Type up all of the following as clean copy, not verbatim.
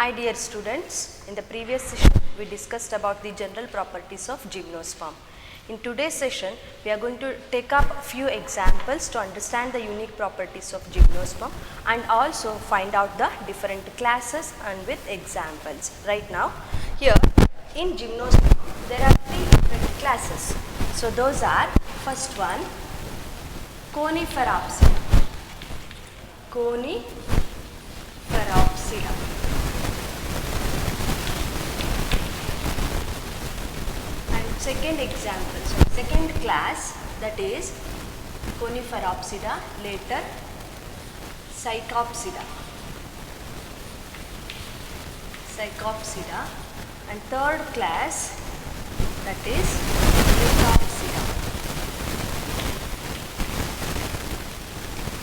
Hi dear students, in the previous session we discussed about the general properties of gymnosperm. In today's session we are going to take up a few examples to understand the unique properties of gymnosperm and also find out the different classes and with examples. Right now here in gymnosperm there are three different classes. So those are, first one, Coniferaopsida. Coniferaopsida. Second example, so second class, that is Coniferaopsida, later Psychopsida. And third class, that is Litopsida.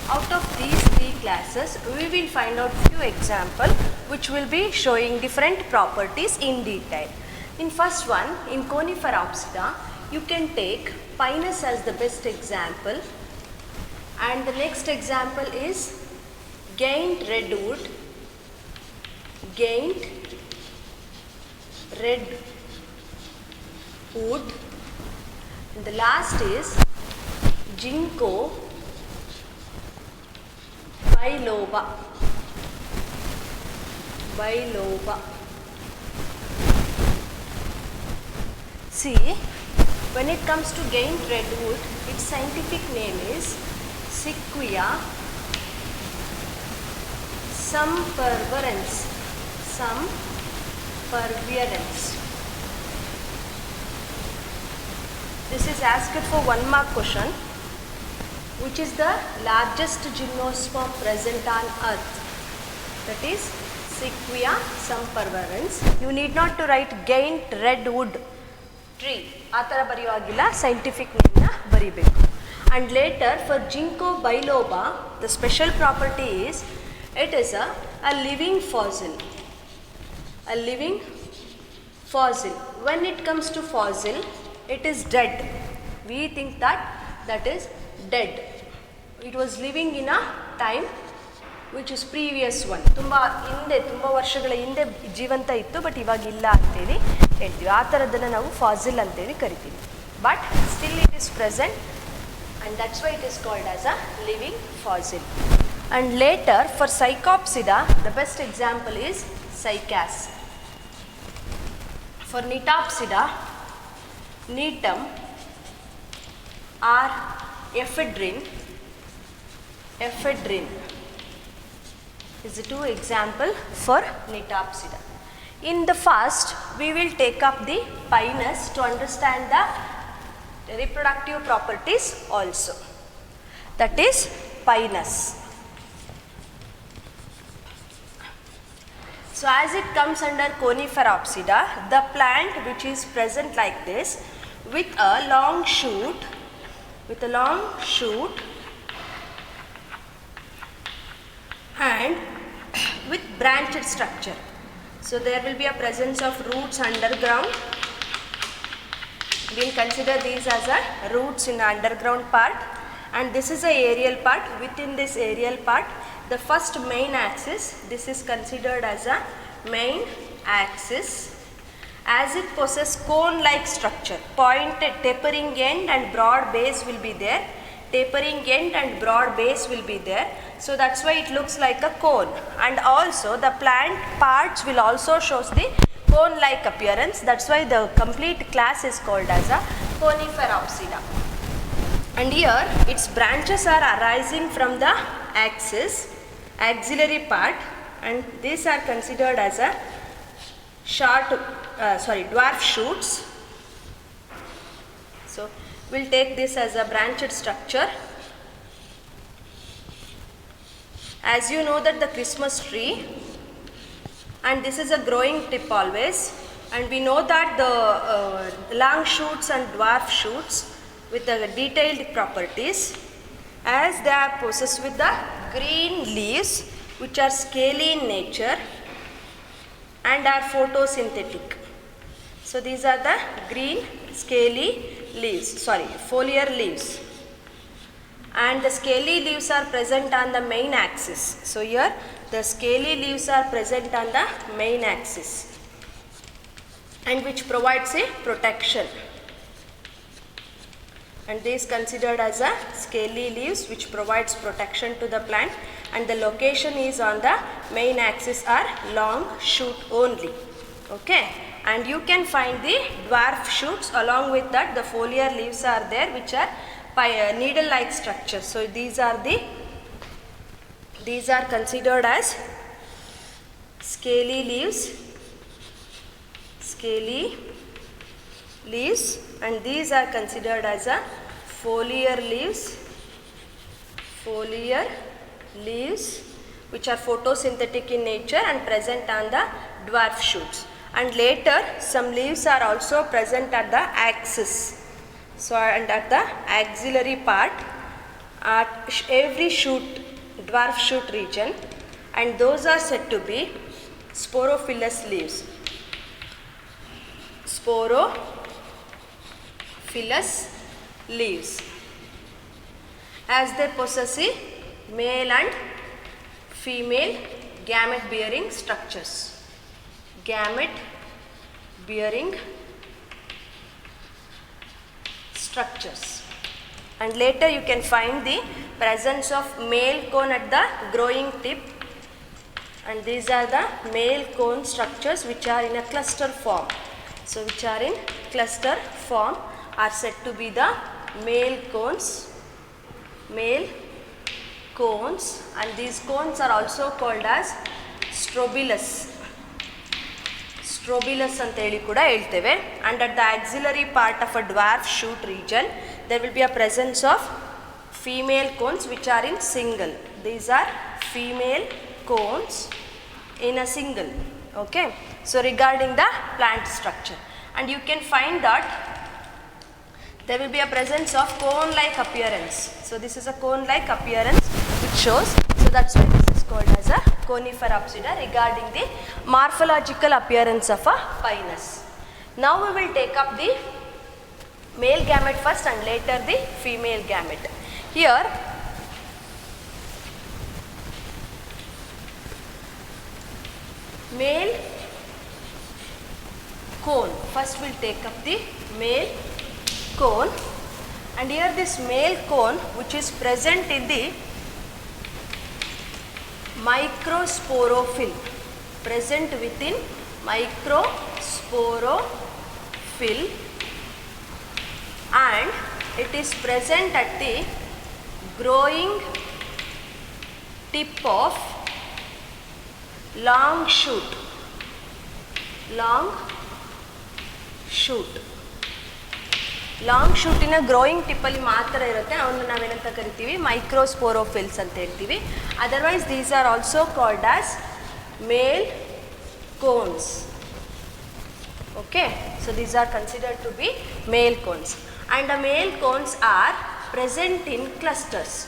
Out of these three classes, we will find out few examples which will be showing different properties in detail. In first one, in Coniferaopsida, you can take Pinus as the best example, and the next example is Giant redwood. And the last is Ginkgo biloba. See, when it comes to giant redwood, its scientific name is Sequoia sempervirens. This is asked for 1 mark question. Which is the largest gymnosperm present on earth? That is Sequoia sempervirens. You need not to write giant redwood tree. Atara bariyavagilla, scientific name na baribeku. And later for Ginkgo biloba, the special property is it is a living fossil. When it comes to fossil, it is dead. We think that is dead. It was living in a time which is previous one. Tumba ವರ್ಷಗಳ ಹಿಂದೆ ಜೀವಂತ ಇತ್ತು, but ಇವಾಗ ಇಲ್ಲ ಅಂತೇಳಿ ಹೇಳ್ತೀವಿ. ಆ ಥರದ್ದನ್ನು ನಾವು ಫಾಸಿಲ್ ಅಂತೇಳಿ ಕರಿತೀವಿ. But still it is present and that's why it is called as a living fossil. And later for Psychopsida, the best example is Cycas. For Nitopsida, Nitum or ephedrine is the two example for Nitopsida. In the first, we will take up the Pinus to understand the reproductive properties also. That is Pinus. So as it comes under Coniferaopsida, the plant which is present like this with a long shoot and with branched structure. So there will be a presence of roots underground. We will consider these as a roots in the underground part, and this is a aerial part. Within this aerial part, the first main axis, this is considered as a main axis, as it possesses cone-like structure. Pointed, tapering end and broad base will be there. So that's why it looks like a cone. And also the plant parts will also show the cone-like appearance. That's why the complete class is called as a Coniferaopsida. And here its branches are arising from the axillary part, and these are considered as a dwarf shoots. So we'll take this as a branched structure. As you know that the Christmas tree, and this is a growing tip always, and we know that the long shoots and dwarf shoots with the detailed properties, as they are possessed with the green leaves which are scaly in nature and are photosynthetic. So these are the green scaly leaves, foliar leaves. and the scaly leaves are present on the main axis. So here The scaly leaves are present on the main axis and which provides a protection. And this is considered as a scaly leaves which provides protection to the plant, and the location is on the main axis or long shoot only. Okay, and you can find the dwarf shoots. Along with that, the foliar leaves are there which are needle like structures. So these are considered as scaly leaves, and these are considered as a foliar leaves which are photosynthetic in nature and present on the dwarf shoots. And later some leaves are also present at the axis, so and at the axillary part at every shoot, dwarf shoot region, and those are said to be sporophilous leaves. Sporophilous leaves, as they possess a male and female gamete bearing structures. And later you can find the presence of male cone at the growing tip, and these are the male cone structures which are in a cluster form. So which are in cluster form are said to be the male cones, and these cones are also called as strobilus anta heli kuda helteve. And at the axillary part of a dwarf shoot region there will be a presence of female cones which are in single. These are female cones in a single. Okay, so regarding the plant structure, and you can find that there will be a presence of cone like appearance. So this is a cone like appearance which shows, so that's why this is called as a conifera apsida regarding the morphological appearance of a pinus. Now we will take up the male gamete first and later the female gamete. Here male cone, first we will take up the male cone, and here this male cone which is present in the microsporophyll, present within microsporophyll, and it is present at the growing tip of long shoot. Long ಶೂಟಿನ growing ಟಿಪ್ಪಲ್ಲಿ ಮಾತ್ರ ಇರುತ್ತೆ, ಅವನ್ನ ನಾವೇನಂತ ಕರಿತೀವಿ microsporophylls ಅಂತ ಹೇಳ್ತೀವಿ. Otherwise these are also called as male cones. Okay, so these are considered to be male cones, and the male cones are present in clusters.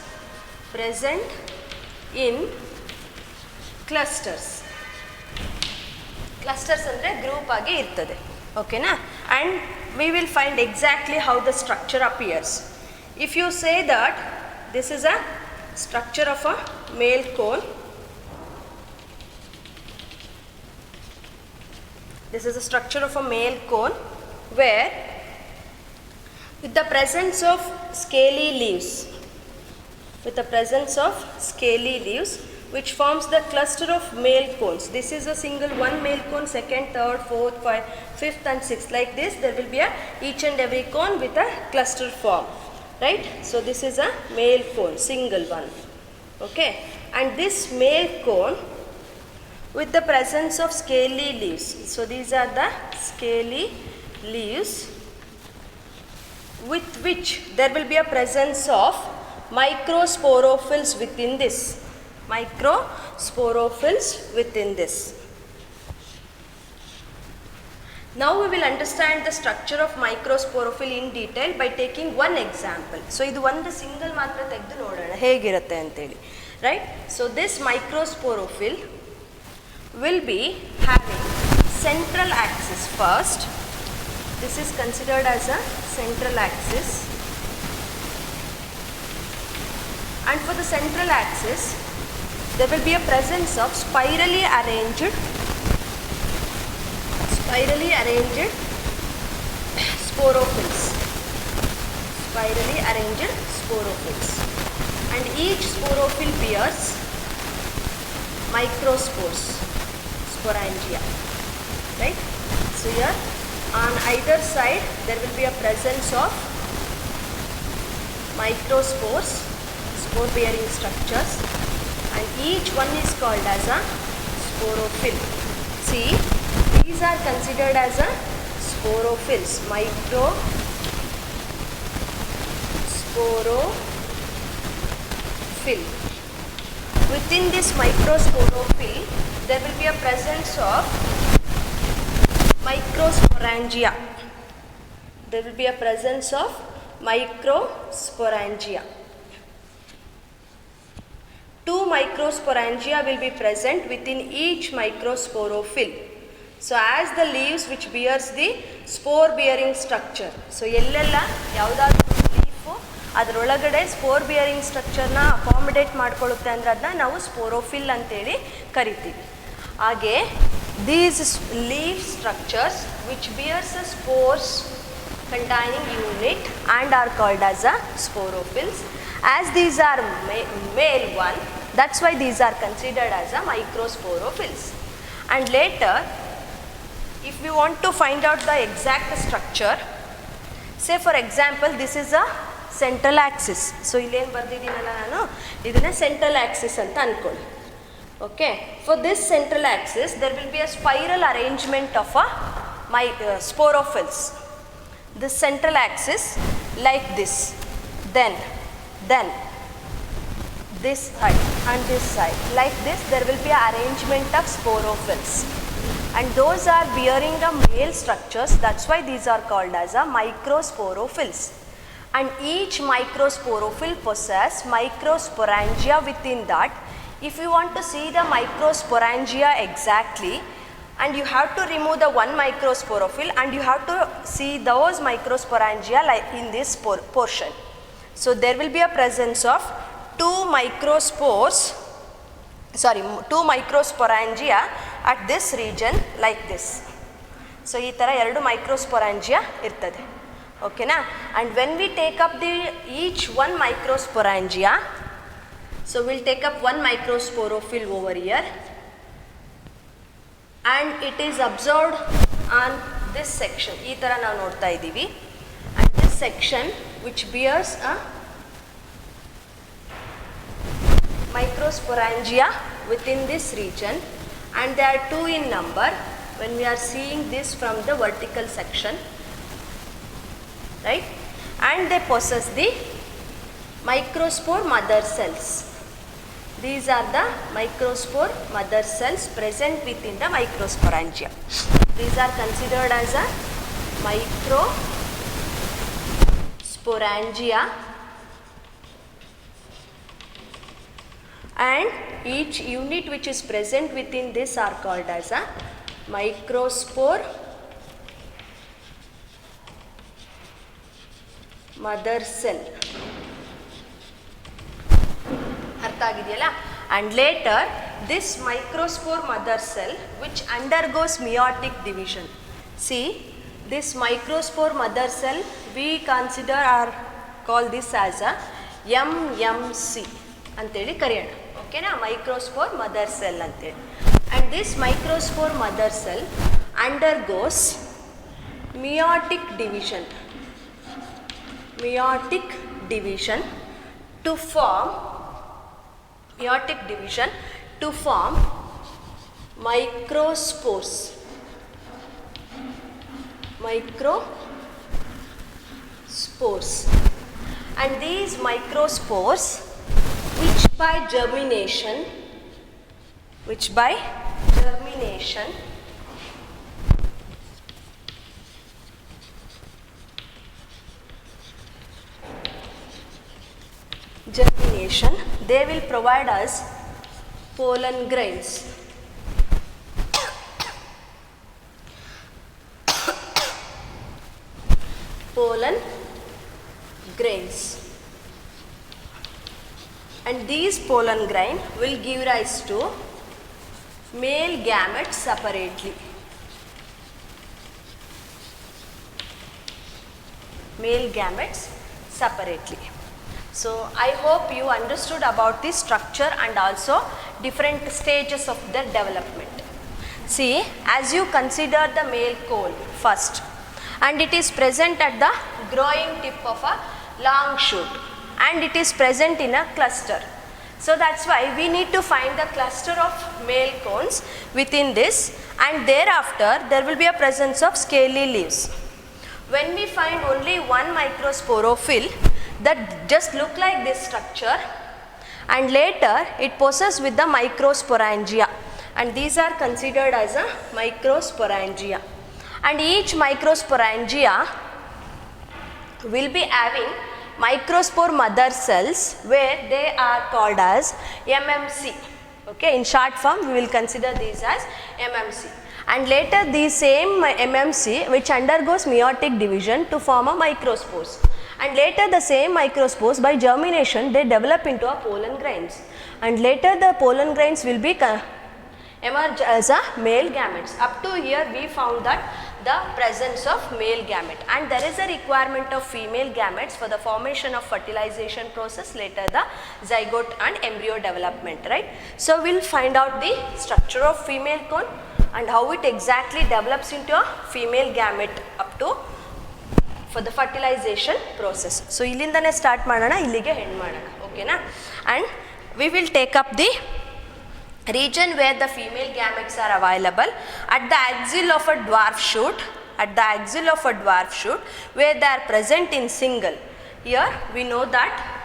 Clusters ಅಂದರೆ ಗ್ರೂಪ್ ಆಗಿ ಇರ್ತದೆ. ಓಕೆನಾ, and we will find exactly how the structure appears. If you say that this is a structure of a male cone, this is a structure of a male cone where with the presence of scaly leaves, which forms the cluster of male cones. This is a single one male cone, second, third, fourth, fifth and sixth. Like this there will be a each and every cone with a cluster form, right? So this is a male cone, single one. Okay, and this male cone with the presence of scaly leaves. So these are the scaly leaves with which there will be a presence of microsporophills within this. Now we will understand the structure of microsporophyll in detail by taking one example. So idu one single matra tegdu nodona hegirutte anteli, right? So this microsporophyll will be having central axis first. This is considered as a central axis, and for the central axis there will be a presence of spirally arranged sporophylls. Spirally arranged sporophylls. And each sporophyll bears microspores, sporangia. Right? So here on either side there will be a presence of microspores, spore bearing structures, and each one is called as a sporophyll. See, these are considered as a sporophylls, microsporophyle. Within this microsporophyle there will be a presence of microsporangia. There will be a presence of microsporangia. 2 microsporangia will be present within each microsporophyll. So as the leaves which bears the spore bearing structure. So ಎಲ್ಲೆಲ್ಲ ಯಾವುದಾದ್ರೂ leaf ಅದರೊಳಗಡೆ spore bearing ಸ್ಟ್ರಕ್ಚರ್ನ accommodate ಮಾಡ್ಕೊಳ್ಳುತ್ತೆ ಅಂದರೆ ಅದನ್ನ ನಾವು ಸ್ಪೋರೋಫಿಲ್ ಅಂತೇಳಿ ಕರಿತೀವಿ. ಹಾಗೆ these leaf structures which bears the spores containing unit and are called as a sporophylls. As these are male one, that's why these are considered as a microsporophylls. And later, if we want to find out the exact structure, say for example this is a central axis. So illen ಬರ್ದಿದ್ದೀನಲ್ಲ ನಾನು ಇದನ್ನ central axis ಅಂತ ಅನ್ಕೊಳ್ಳಿ. Okay, for this central axis there will be a spiral arrangement of a sporophylls. This central axis like this, then this side and this side like this, there will be an arrangement of sporophylls, and those are bearing a male structures. That's why these are called as a microsporophylls. And each microsporophyll possess microsporangia within that. If you want to see the microsporangia exactly, and you have to remove the one microsporophyll and you have to see those microsporangia like in this portion. So there will be a presence of 2 microsporangia at this region like this. So ಈ ಥರ 2 microsporangia ಇರ್ತದೆ. ಓಕೆನಾ? And when we take up each one microsporangia, so we'll take up one microsporophyll over here, and it is observed on this section. ಈ ಥರ ನಾವು ನೋಡ್ತಾ ಇದ್ದೀವಿ. And this section which bears a microsporangia within this region, and they are 2 in number when we are seeing this from the vertical section, right? And they possess the microspore mother cells. These are the microspore mother cells present within the microsporangia. These are considered as a microsporangia, and each unit which is present within this are called as a microspore mother cell. ಅರ್ಥ ಆಗಿದೆಯಲ್ಲ? And later this microspore mother cell which undergoes meiotic division. See, this microspore mother cell we consider or call this as a MMC ಅಂತೇಳಿ ಕರೆಯೋಣ. ಓಕೆನಾ? Microspore mother cell ಅಂತೇಳಿ. And this microspore mother cell undergoes meiotic division to form microspores. And these microspores which by germination they will provide us pollen grains. and these pollen grain will give rise to male gametes separately. Male gametes separately. So I hope you understood about the structure and also different stages of their development. See, as you consider the male cone first, and it is present at the growing tip of a long shoot, and it is present in a cluster. So that's why we need to find the cluster of male cones within this, and thereafter there will be a presence of scaly leaves. When we find only one microsporophyll that just look like this structure, and later it possesses with the microsporangia, and these are considered as a microsporangia, and each microsporangia will be having microspore mother cells where they are called as MMC. Okay, in short form we will consider these as MMC, and later these same MMC which undergoes meiotic division to form a microspores, and later the same microspores by germination they develop into a pollen grains, and later the pollen grains will be emerge as a male gametes. Up to here we found that the presence of male gamete, and there is a requirement of female gametes for the formation of fertilization process, later the zygote and embryo development, right. So we will find out the structure of female cone and how it exactly develops into a female gamete up to for the fertilization process. So illindane start madana, illige end madana, okay na. And we will take up the region where the female gametes are available at the axil of a dwarf shoot, where they are present in single. Here we know that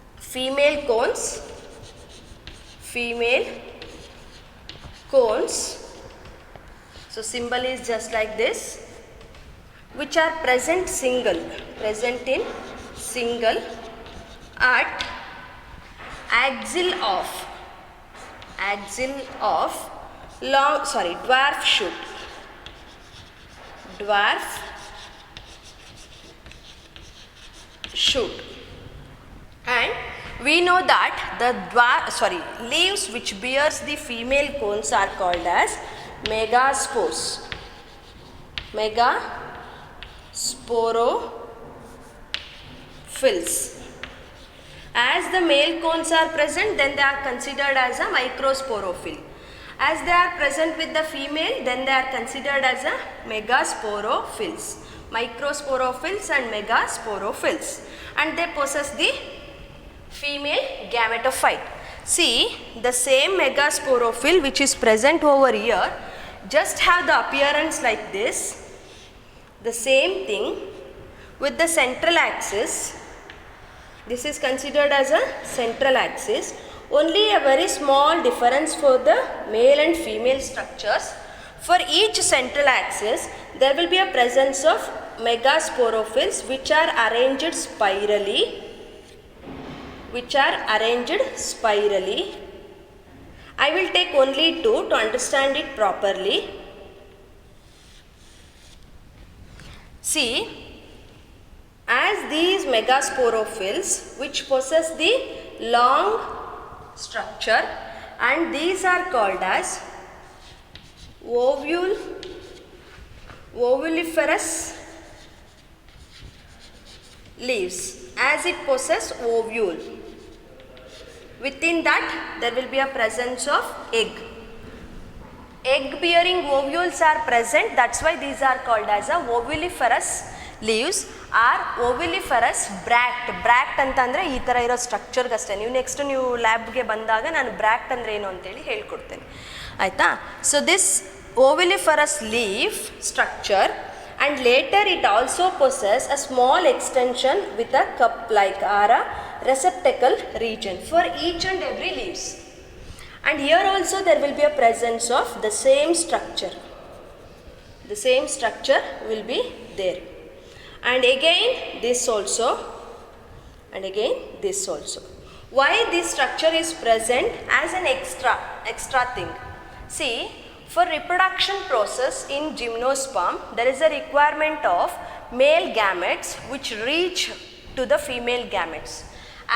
female cones, so symbol is just like this, which are present in single at axil of dwarf shoot, and we know that the leaves which bears the female cones are called as megaspores, megasporophylls. As the male cones are present, then they are considered as a microsporophyll. As they are present with the female, then they are considered as a megasporophylls, microsporophylls and megasporophylls, and they possess the female gametophyte. See, the same megasporophyll which is present over here just have the appearance like this, the same thing with the central axis. This is considered as a central axis. Only a very small difference for the male and female structures. For each central axis, there will be a presence of megasporophylls which are arranged spirally. I will take only two to understand it properly. See, as these megasporophylls which possess the long structure, and these are called as ovuliferous leaves, as it possess ovule. Within that there will be a presence of egg bearing ovules are present, that's why these are called as a ovuliferous leaves or ovuliferous bract ಅಂತಂದರೆ ಈ ಥರ ಇರೋ ಸ್ಟ್ರಕ್ಚರ್ಗೆ ಅಷ್ಟೇ. ನೀವು next ನೀವು ಲ್ಯಾಬ್ಗೆ ಬಂದಾಗ ನಾನು ಬ್ರಾಕ್ಟ್ ಅಂದರೆ ಏನು ಅಂತೇಳಿ ಹೇಳ್ಕೊಡ್ತೇನೆ, ಆಯಿತಾ. So this ovuliferous leaf structure, and later it also possesses a small extension with a cup like or a receptacle region for each and every leaves. And here also there will be a presence of the same structure. The same structure will be there. And again this also, and again this also. Why this structure is present as an extra thing? See, for reproduction process in gymnosperm, there is a requirement of male gametes which reach to the female gametes.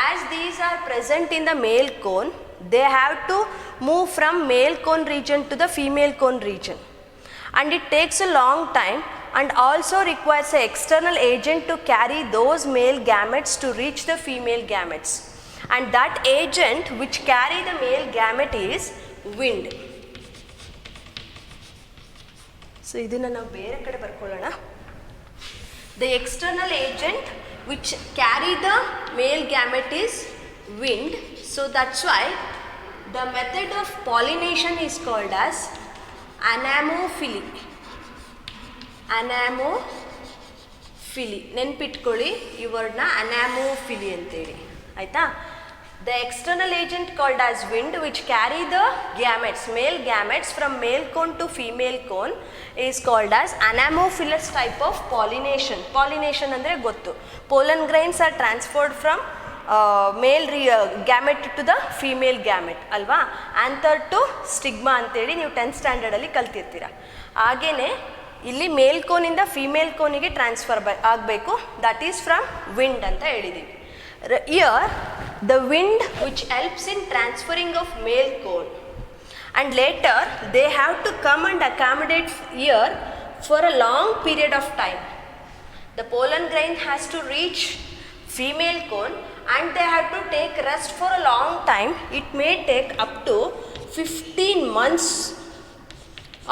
As these are present in the male cone, they have to move from male cone region to the female cone region, and it takes a long time and also requires an external agent to carry those male gametes to reach the female gametes, and that agent which carry the male gamete is wind. So idunna ನಾವು ಬೇರೆ ಕಡೆ ಬರ್ಕೊಳ್ಳೋಣ. The external agent which carry the male gamete is wind. So that's why the method of pollination is called as anemophily. Anemophily. ನೆನ್ಪಿಟ್ಕೊಳ್ಳಿ ಈ ವರ್ಡ್ನ anemophily ಅಂತೇಳಿ ಆಯಿತಾ. The external agent called as wind which carry the gametes, male gametes from male cone to female cone is called as anemophilous type of pollination. Pollination ಅಂದರೆ ಗೊತ್ತು, pollen grains are transferred from male gamete to the female gamete ಅಲ್ವಾ. Anther to stigma ಅಂತೇಳಿ ನೀವು 10th ಸ್ಟ್ಯಾಂಡರ್ಡಲ್ಲಿ ಕಲ್ತಿರ್ತೀರ. ಹಾಗೆಯೇ ಇಲ್ಲಿ ಮೇಲ್ ಕೋನಿಂದ female ಕೋನಿಗೆ transfer ಆಗಬೇಕು, that is from wind ಅಂತ ಹೇಳಿದ್ದೀವಿ. Here the wind which helps in transferring of male cone, and later they have to come and accommodate here for a long period of time. The pollen grain has to reach female cone and they have to take rest for a long time. It may take up to 15 months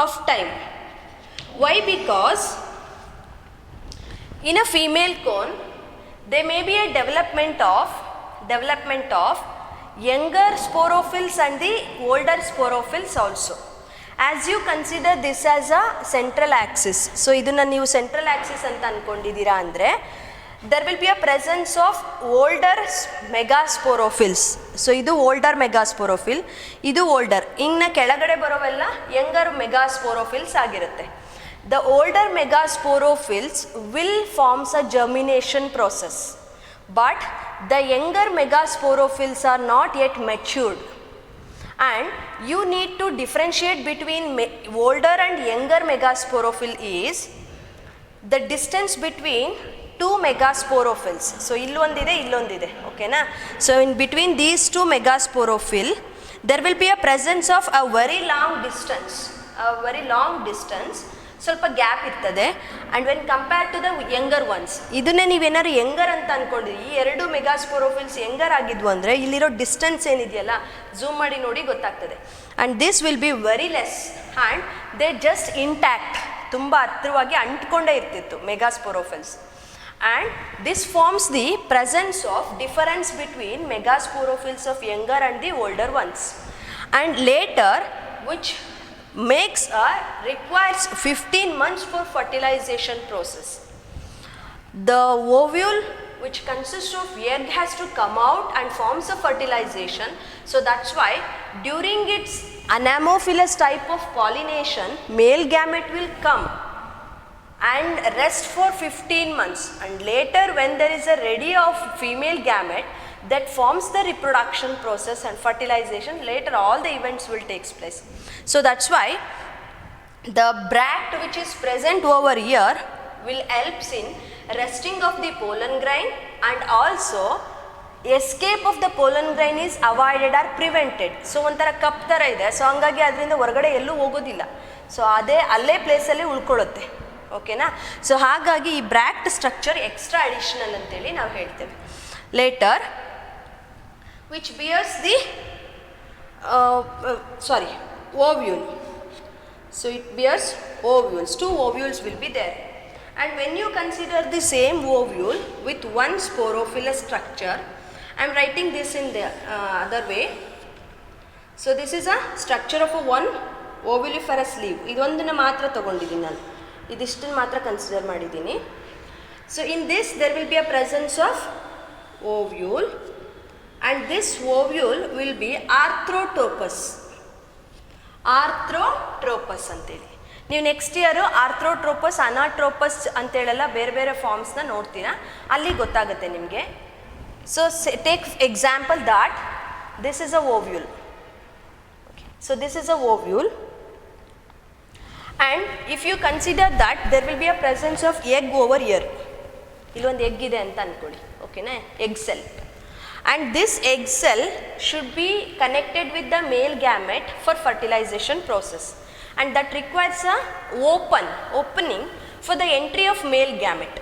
of time. Why? Because in a female cone there may be a development of younger sporophylls and the older sporophylls also. As you consider this as a central axis, so idunna ನೀವು central axis ಅಂತ ಅನ್ಕೊಂಡಿದ್ದೀರಾ ಅಂದರೆ there will be a presence of older megasporophylls. So ಇದು older megasporophyll, ಇದು older. ಇನ್ನು ಕೆಳಗಡೆ ಬರೋವೆಲ್ಲ younger megasporophylls ಆಗಿರುತ್ತೆ. The older megasporophylls will forms a germination process, but the younger megasporophylls are not yet matured, and you need to differentiate between older and younger megasporophyll is the distance between two megasporophylls. So illondide okay na. So in between these two megasporophyll there will be a presence of a very long distance, ಸ್ವಲ್ಪ gap ಇರ್ತದೆ. And when compare to the younger ones, ಇದನ್ನೇ ನೀವೇನಾದ್ರು younger ಅಂತ ಅಂದ್ಕೊಂಡಿರಿ, ಈ ಎರಡು ಮೆಗಾಸ್ಪೋರೋಫಿಲ್ಸ್ younger ಆಗಿದ್ವು ಅಂದರೆ ಇಲ್ಲಿರೋ ಡಿಸ್ಟೆನ್ಸ್ ಏನಿದೆಯಲ್ಲ ಝೂಮ್ ಮಾಡಿ ನೋಡಿ ಗೊತ್ತಾಗ್ತದೆ. And this will be very less and they just intact, ತುಂಬ ಹತ್ತಿರವಾಗಿ ಅಂಟ್ಕೊಂಡೇ ಇರ್ತಿತ್ತು megasporophylls. And this forms the presence of difference between megasporophylls of younger and the older ones. And later which requires 15 months for fertilization process. The ovule which consists of egg has to come out and forms a fertilization. So that's why during its anemophilous type of pollination, male gamete will come and rest for 15 months, and later when there is a ready of female gamete that forms the reproduction process and fertilization, later all the events will take place. So that's why the bract which is present over here will helps in resting of the pollen grain, and also escape of the pollen grain is avoided or prevented. So ಒಂಥರ cup ಥರ ಇದೆ, so ಹಂಗಾಗಿ ಅದರಿಂದ ಹೊರಗಡೆ ಎಲ್ಲೂ ಹೋಗೋದಿಲ್ಲ, so ಅಲ್ಲೇ ಪ್ಲೇಸಲ್ಲಿ ಉಳ್ಕೊಳ್ಳುತ್ತೆ. ಓಕೆನಾ. ಸೊ ಹಾಗಾಗಿ ಈ ಬ್ರಾಕ್ಟ್ ಸ್ಟ್ರಕ್ಚರ್ ಎಕ್ಸ್ಟ್ರಾ ಅಡಿಷನಲ್ ಅಂತೇಳಿ ನಾವು ಹೇಳ್ತೇವೆ. Later which bears the ovule. So it bears ovules, 2 ovules will be there. And when you consider the same ovule with one sporophilous structure, I am writing this in the other way. So this is a structure of a one ovuliferous leaf. ಇದೊಂದನ್ನ ಮಾತ್ರ ತಗೊಂಡಿದ್ದೀನಿ ನಾನು, ಇದಿಷ್ಟನ್ನು ಮಾತ್ರ consider ಮಾಡಿದ್ದೀನಿ. So in this there will be a presence of ovule, and this ovule will be arthrotrophus ಅಂತೇಳಿ. ನೀವು next year ಆರ್ಥ್ರೋಟ್ರೋಪಸ್, ಅನಾಟ್ರೋಪಸ್ ಅಂತೇಳೆಲ್ಲ ಬೇರೆ ಬೇರೆ ಫಾರ್ಮ್ಸ್ನ ನೋಡ್ತೀರಾ, ಅಲ್ಲಿ ಗೊತ್ತಾಗುತ್ತೆ ನಿಮಗೆ. So take example that this is a ovule. So this is a ovule, and if you consider that there will be a presence of egg over here. ಇಲ್ಲೊಂದು egg ಇದೆ ಅಂತ ಅಂದ್ಕೊಳ್ಳಿ. Okay, okay, egg cell. And this egg cell should be connected with the male gamete for fertilization process, and that requires a opening for the entry of male gamete,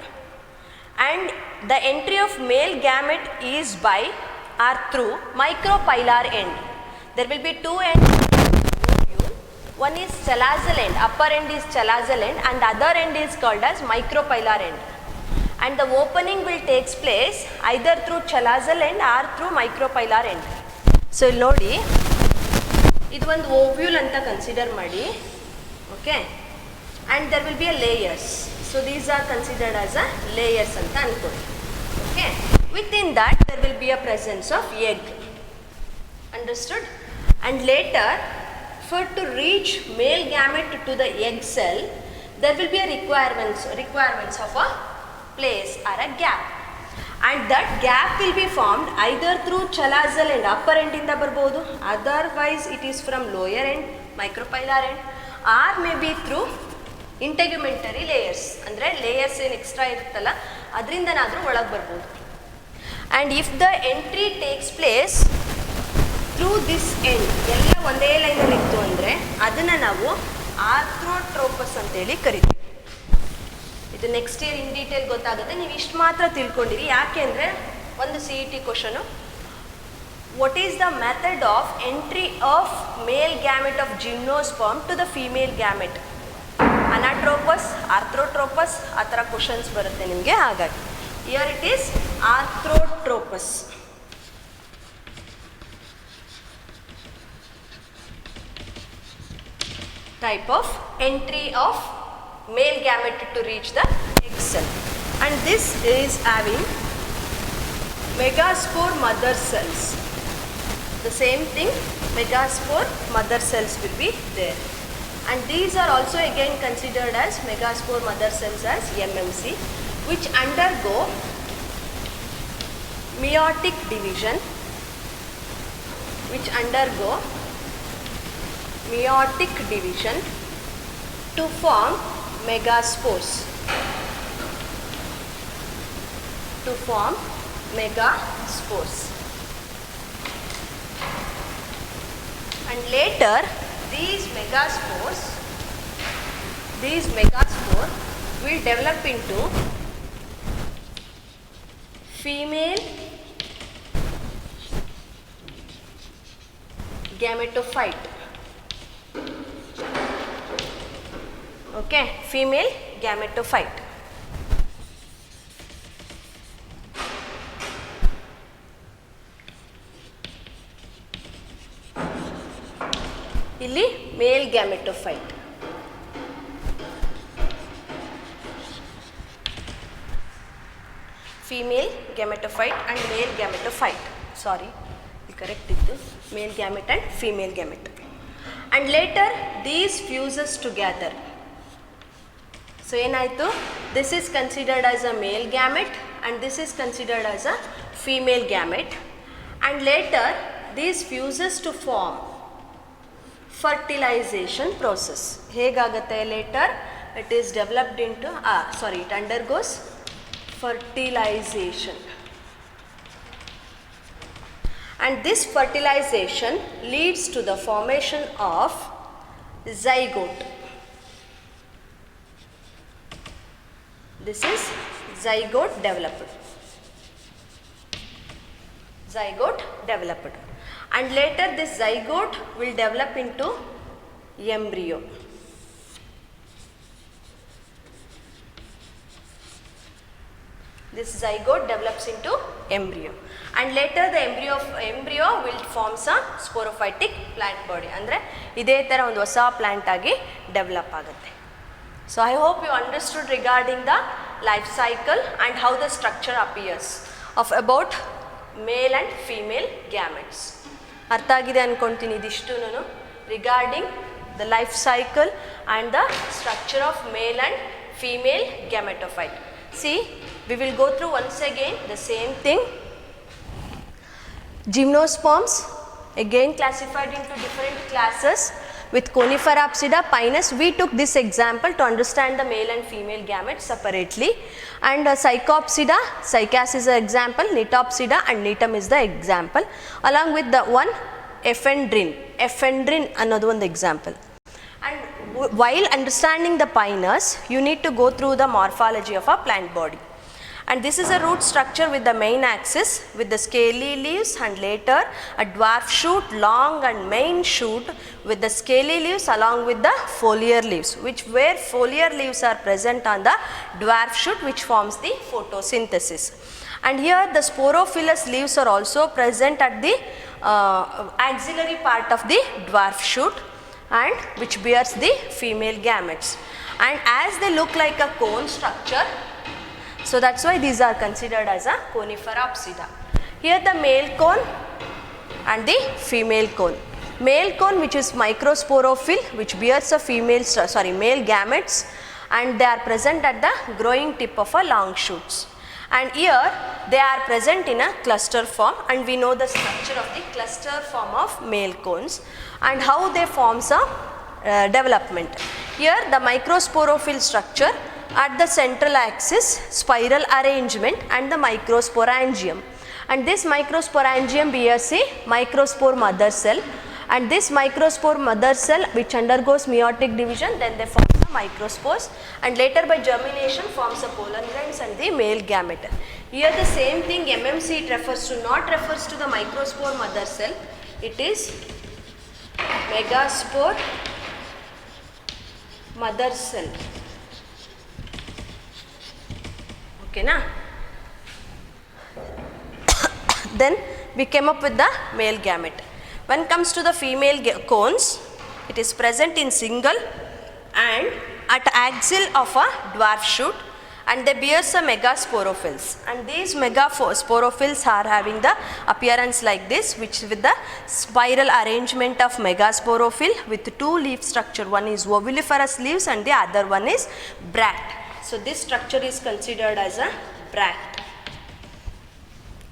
and the entry of male gamete is by or through micropylar end. There will be two ends. One is chalazal end, upper end is chalazal end and other end is called as micropylar end, and the opening will takes place either through chalazal end or through micropylar end. So ನೋಡಿ ಇದು ಒಂದು ovule ಅಂತ consider ಮಾಡಿ, okay, and there will be a layers. So these are considered as a layers ಅಂತ ಅನ್ಕೊಳ್ಳಿ, okay. Within that there will be a presence of egg, understood? And later, for to reach male gamete to the egg cell, there will be a requirements of a place or a gap, and that gap will be formed either through chalazal end, upper end inda barbodu, otherwise it is from lower end, micropylar end, or maybe through integumentary layers, andre layers ಏನು extra ಇರುತ್ತಲ್ಲ ಅದರಿಂದನಾದರೂ ಒಳಗೆ ಬರ್ಬೋದು. And if the entry takes place through this end, ಎಲ್ಲ ಒಂದೇ ಲೈನಲ್ಲಿ ಇತ್ತು ಅಂದರೆ ಅದನ್ನು ನಾವು ಆರ್ಥ್ರೋಟ್ರೋಪಸ್ ಅಂತೇಳಿ ಕರಿತೀವಿ. ಇದು ನೆಕ್ಸ್ಟ್ ಇಯರ್ ಇನ್ ಡೀಟೇಲ್ ಗೊತ್ತಾಗುತ್ತೆ, ನೀವು ಇಷ್ಟು ಮಾತ್ರ ತಿಳ್ಕೊಂಡಿರಿ. ಯಾಕೆ ಅಂದರೆ ಒಂದು CET question, what is the method of entry of male gamete of gymnosperm to the female gamete? Anatropous, orthotropous ಆ ಥರ ಕ್ವಶನ್ಸ್ ಬರುತ್ತೆ ನಿಮಗೆ. ಹಾಗಾಗಿ here it is orthotropous. Type of entry of male gamete to reach the egg cell, and this is having megaspore mother cells. The same thing, megaspore mother cells will be there, and these are also again considered as megaspore mother cells as MMC, which undergo meiotic division, to form megaspores. And later these megaspores will develop into female gametophyte. Okay, female gametophyte. ಇಲ್ಲಿ male gametophyte. Female gametophyte and male gametophyte, sorry correct ಇತ್ತು, male gamete and female gamete. And later these fuses together. So ಏನಾಯಿತು, this is considered as a male gamete and this is considered as a female gamete, and later these fuses to form fertilization process. ಹೇಗಾಗುತ್ತೆ later it is developed into it undergoes fertilization, and this fertilization leads to the formation of zygote. This is zygote developed, and later this zygote will develop into embryo. This zygote develops into embryo, and later the embryo will form some sporophytic plant body. ಅಂದರೆ ಇದೇ ಥರ ಒಂದು ಹೊಸ plant ಆಗಿ develop ಆಗುತ್ತೆ. So I hope you understood regarding the life cycle and how the structure appears of about male and female gametes. ಅರ್ಥ ಆಗಿದೆ ಅನ್ಕೊಳ್ತೀನಿ ಇದಿಷ್ಟು regarding the life cycle and the structure of male and female gametophyte. See, we will go through once again the same thing. Gymnosperms again classified into different classes. with Coniferopsida, Pinus. We took this example to understand the male and female gametes separately, and Psychopsida, Cycas is an example, Nitopsida and Nitum is the example, along with the one Ephedrine another one the example. And while understanding the Pinus, you need to go through the morphology of a plant body. And this is a root structure with the main axis with the scaly leaves, and later a dwarf shoot, long and main shoot with the scaly leaves along with the foliar leaves, where foliar leaves are present on the dwarf shoot, which forms the photosynthesis. And here the sporophilous leaves are also present at the axillary part of the dwarf shoot, and which bears the female gametes. And as they look like a cone structure, so that's why these are considered as a Coniferopsida. Here the male cone and the female cone. Male cone, which is microsporophil, which bears a male gametes, and they are present at the growing tip of a long shoots. And here they are present in a cluster form, and we know the structure of the cluster form of male cones and how they forms a development. Here the microsporophil structure, at the central axis spiral arrangement and the microsporangium, and this microsporangium bears a microspore mother cell, and this microspore mother cell which undergoes meiotic division, then they form the microspores, and later by germination forms the pollen grains and the male gamete. Here the same thing MMC it refers to, not refers to the microspore mother cell, it is megaspore mother cell. Okay, na? Then we came up with the male gamete. When it comes to the female cones, it is present in single and at axil of a dwarf shoot, and they bear some megasporophils, and these megasporophils are having the appearance like this, which with the spiral arrangement of megasporophil with two leaf structure, one is ovuliferous leaves and the other one is bract. So this structure is considered as a bract.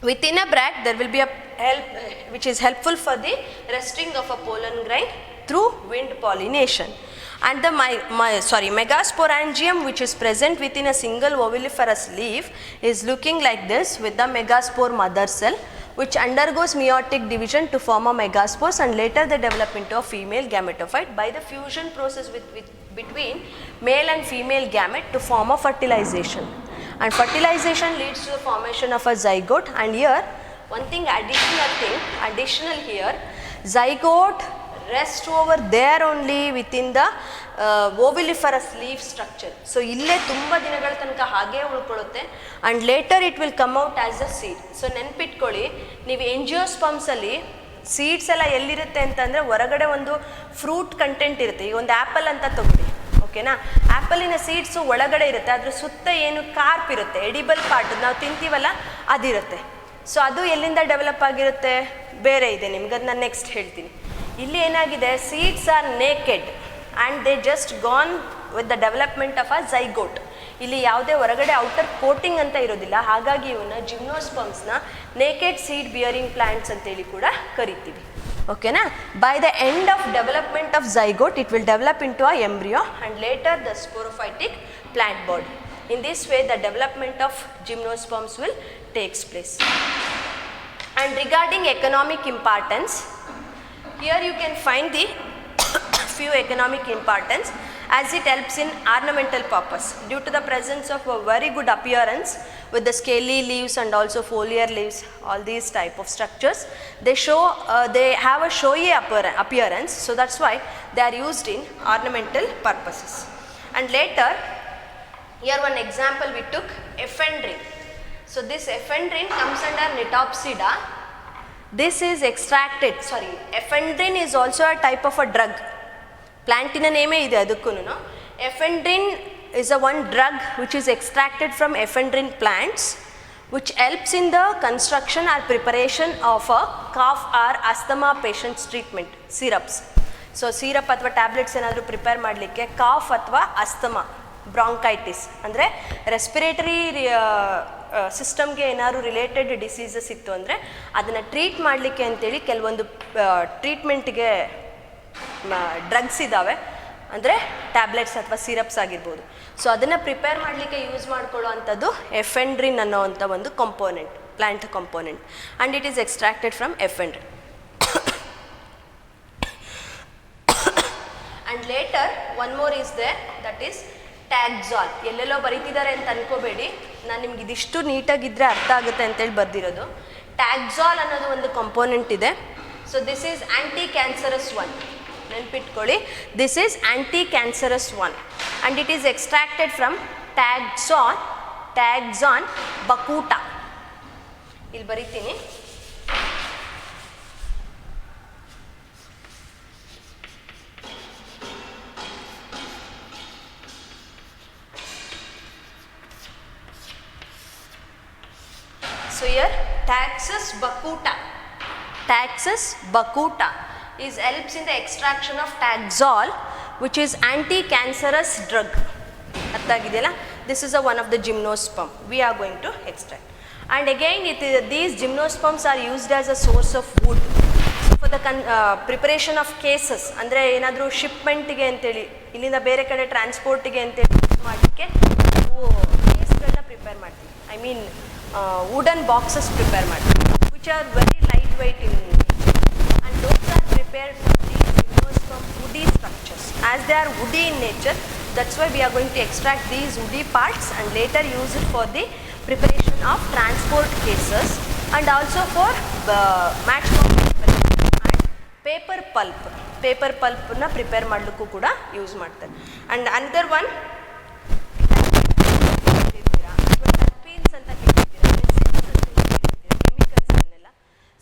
Within a bract there will be a which is helpful for the resting of a pollen grain through wind pollination. And the megasporangium, which is present within a single ovuliferous leaf, is looking like this with the megaspore mother cell, which undergoes meiotic division to form a megaspores, and later they develop into a female gametophyte by the fusion process between male and female gamete to form a fertilization. And fertilization leads to the formation of a zygote, and here one thing additional here, zygote rests over there only within the ovuliferous leaf structure. So ille tumba dinagal tanaka hage ulkolutte, and later it will come out as a seed. So ನೆನಪಿಟ್ಕೊಳ್ಳಿ, ನೀವು angiosperms ಅಲ್ಲಿ seeds ಎಲ್ಲ ಎಲ್ಲಿರುತ್ತೆ ಅಂತಂದರೆ ಹೊರಗಡೆ ಒಂದು fruit content ಇರುತ್ತೆ. ಈಗ ಒಂದು ಆ್ಯಪಲ್ ಅಂತ ತಗೊಳ್ಳಿ, ಓಕೆನಾ? ಆ್ಯಪಲಿನ ಸೀಡ್ಸು ಒಳಗಡೆ ಇರುತ್ತೆ, ಅದ್ರ ಸುತ್ತ ಏನು ಕಾರ್ಪ್ ಇರುತ್ತೆ, ಎಡಿಬಲ್ ಪಾರ್ಟ್ ನಾವು ತಿಂತೀವಲ್ಲ ಅದಿರುತ್ತೆ. ಸೊ ಅದು ಎಲ್ಲಿಂದ ಡೆವಲಪ್ ಆಗಿರುತ್ತೆ ಬೇರೆ ಇದೆ, ನಿಮ್ಗೆ ಅದು ನಾನು ನೆಕ್ಸ್ಟ್ ಹೇಳ್ತೀನಿ. ಇಲ್ಲಿ ಏನಾಗಿದೆ, seeds are naked and they just gone with the development of a zygote. ಇಲ್ಲಿ ಯಾವುದೇ ಹೊರಗಡೆ ಔಟರ್ ಕೋಟಿಂಗ್ ಅಂತ ಇರೋದಿಲ್ಲ, ಹಾಗಾಗಿ ಇವನ್ನ ಜಿಮ್ನೋಸ್ಪರ್ಮ್ಸ್ನ ನೇಕೆಡ್ ಸೀಡ್ ಬಿಯರಿಂಗ್ ಪ್ಲಾಂಟ್ಸ್ ಅಂತೇಳಿ ಕೂಡ ಕರಿತೀವಿ. ಓಕೆನಾ? By the end of development of zygote it will develop into a embryo and later the sporophytic plant body. In this way the development of gymnosperms will takes place. And regarding economic importance, here you can find the few economic importance as it helps in ornamental purpose due to the presence of a very good appearance with the scaly leaves and also foliar leaves, all these type of structures. They show they have a showy appearance, so that's why they are used in ornamental purposes. And later, here one example we took, ephedrine. So this ephedrine comes under Nitopsida. This is extracted, ephedrine is also a type of a drug. Plantina name ide adukkuno. Ephedrine is a one drug which is extracted from ephedrine plants, which helps in the construction or preparation of a cough or asthma patients treatment syrups. So syrup athwa tablets enadru prepare madlikke cough athwa asthma, bronchitis ಅಂದರೆ respiratory ಸಿಸ್ಟಮ್ಗೆ ಏನಾದ್ರು related diseases ಇತ್ತು ಅಂದರೆ ಅದನ್ನು treat ಮಾಡಲಿಕ್ಕೆ ಅಂತೇಳಿ ಕೆಲವೊಂದು ಟ್ರೀಟ್ಮೆಂಟ್ಗೆ drugs ಇದ್ದಾವೆ, ಅಂದರೆ ಟ್ಯಾಬ್ಲೆಟ್ಸ್ ಅಥವಾ ಸಿರಪ್ಸ್ ಆಗಿರ್ಬೋದು. ಸೊ ಅದನ್ನು ಪ್ರಿಪೇರ್ ಮಾಡಲಿಕ್ಕೆ ಯೂಸ್ ಮಾಡ್ಕೊಳ್ಳೋ ಅಂಥದ್ದು ಎಫೆಂಡ್ರಿನ್ ಅನ್ನೋವಂಥ ಒಂದು component, plant component, and it is extracted from ephedrine. And later one more is there, that is taxol. ಎಲ್ಲೆಲ್ಲೋ ಬರೀತಿದ್ದಾರೆ ಅಂತ ಅನ್ಕೋಬೇಡಿ, ನಾನು ನಿಮ್ಗೆ ಇದಿಷ್ಟು ನೀಟಾಗಿದ್ದರೆ ಅರ್ಥ ಆಗುತ್ತೆ ಅಂತೇಳಿ ಬರ್ದಿರೋದು. ಟ್ಯಾಕ್ಸಾಲ್ ಅನ್ನೋದು ಒಂದು ಕಂಪೋನೆಂಟ್ ಇದೆ. So this is anti cancerous one, ನೆನ್ಪಿಟ್ಕೊಳ್ಳಿ, this is anti cancerous one and it is extracted from Taxus baccata. ಇಲ್ಲಿ ಬರೀತೀನಿ. So here Taxus bacuta is helps in the extraction of Taxol, which is anti-cancerous drug. ಅರ್ಥಾಗಿದೆಯಲ್ಲ? This is one of the gymnosperm we are going to extract. And again these gymnosperms are used as a source of wood. So for the preparation of cases, ಅಂದರೆ ಏನಾದರೂ ಶಿಪ್ಮೆಂಟ್ಗೆ ಅಂತೇಳಿ ಇಲ್ಲಿಂದ ಬೇರೆ ಕಡೆ ಟ್ರಾನ್ಸ್ಪೋರ್ಟಿಗೆ ಅಂತೇಳಿ use ಮಾಡಲಿಕ್ಕೆ ನಾವು ಕೇಸ್ಗಳನ್ನ prepare ಮಾಡ್ತೀವಿ. I mean wooden boxes prepare ಮಾಡ್ತೀವಿ, which are very lightweight in nature, and those are prepared from these gymnosperm woody structures. As they are woody in nature, that's why we are going to extract these woody parts and later use it for the preparation of transport cases and also for matchbox preparation and paper pulp na prepare ಮಾಡಲಿಕ್ಕೂ ಕೂಡ use ಮಾಡ್ತಾರೆ. And another one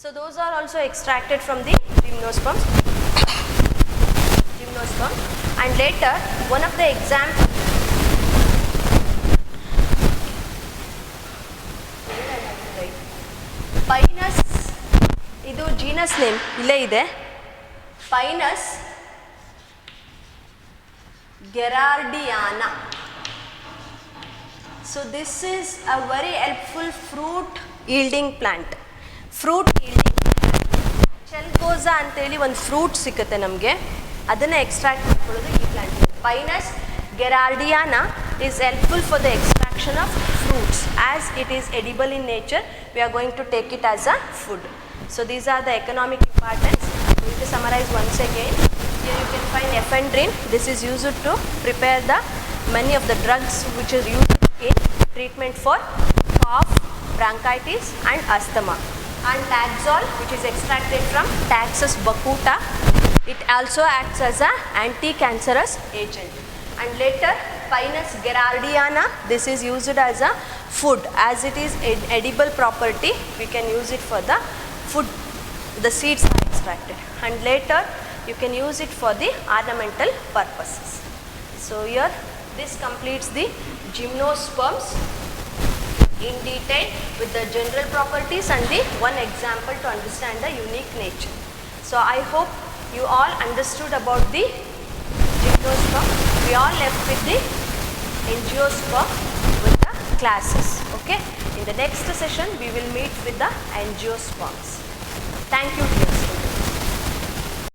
so those are also extracted from the gymnosperms. And later one of the examples, Pinus, idu genus name ille ide, Pinus gerardiana. So this is a very helpful fruit yielding plant. Fruit yielding chilgoza ಅಂತೇಳಿ ಒಂದು fruit ಸಿಗುತ್ತೆ ನಮಗೆ, ಅದನ್ನು extract ಮಾಡ್ಕೊಳ್ಳೋದು ಈ plant. Pinus gerardiana is helpful for the extraction of fruits. As it is edible in nature, we are going to take it as a food. So these are the economic importance. To summarize once again, here you can find ephedrine. This is used to prepare the many of the drugs which is used in treatment for cough, bronchitis and asthma. And Taxol, which is extracted from Taxus bacuta, it also acts as an anti-cancerous agent. And later Pinus gerardiana, this is used as a food, as it is edible property, we can use it for the food, the seeds are extracted. And later you can use it for the ornamental purposes. So here this completes the gymnosperms in detail with the general properties and the one example to understand the unique nature. So I hope you all understood about the gymnosperm. We all left with the angiosperm with the classes. Okay, in the next session we will meet with the angiosperms. Thank you dear.